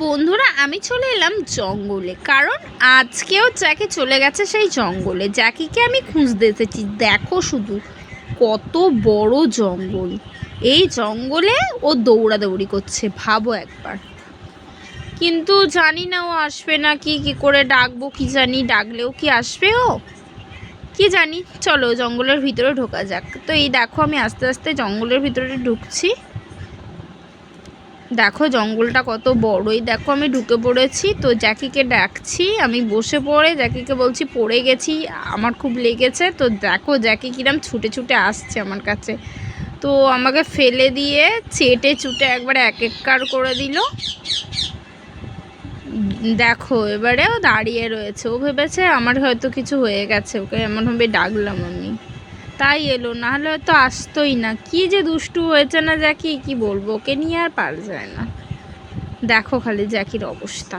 বন্ধুরা আমি চলে এলাম জঙ্গলে, কারণ আজকেও জ্যাকি চলে গেছে সেই জঙ্গলে। জ্যাকিকে আমি খুঁজতে এসেছি। দেখো শুধু কত বড় জঙ্গল। এই জঙ্গলে ও দৌড়াদৌড়ি করছে, ভাবো একবার। কিন্তু জানি না ও আসবে না কি করে ডাকবো, কি জানি ডাকলেও কি আসবে ও, কি জানি। চলো জঙ্গলের ভিতরে ঢোকা যাক। তো এই দেখো আমি আস্তে আস্তে জঙ্গলের ভিতরে ঢুকছি। দেখো জঙ্গলটা কত বড়ই। দেখো আমি ঢুকে পড়েছি। তো জ্যাকিকে ডাকছি, আমি বসে পড়ে জ্যাকিকে বলছি পড়ে গেছি, আমার খুব লেগেছে। তো দেখো জ্যাকি কিরম ছুটে ছুটে আসছে আমার কাছে। তো আমাকে ফেলে দিয়ে চেটে চুটে একবারে এক এককার করে দিল। দেখো এবারেও দাঁড়িয়ে রয়েছে। ও ভেবেছে আমার হয়তো কিছু হয়ে গেছে, ওকে এমনভাবে ডাকলাম আমি, তাই এলো, নাহলে হয়তো আসতোই না। কি যে দুষ্টু হয়েছে না জ্যাকি, কি বলবো, ওকে নিয়ে আর পারা যায় না। দেখো খালি জ্যাকির অবস্থা।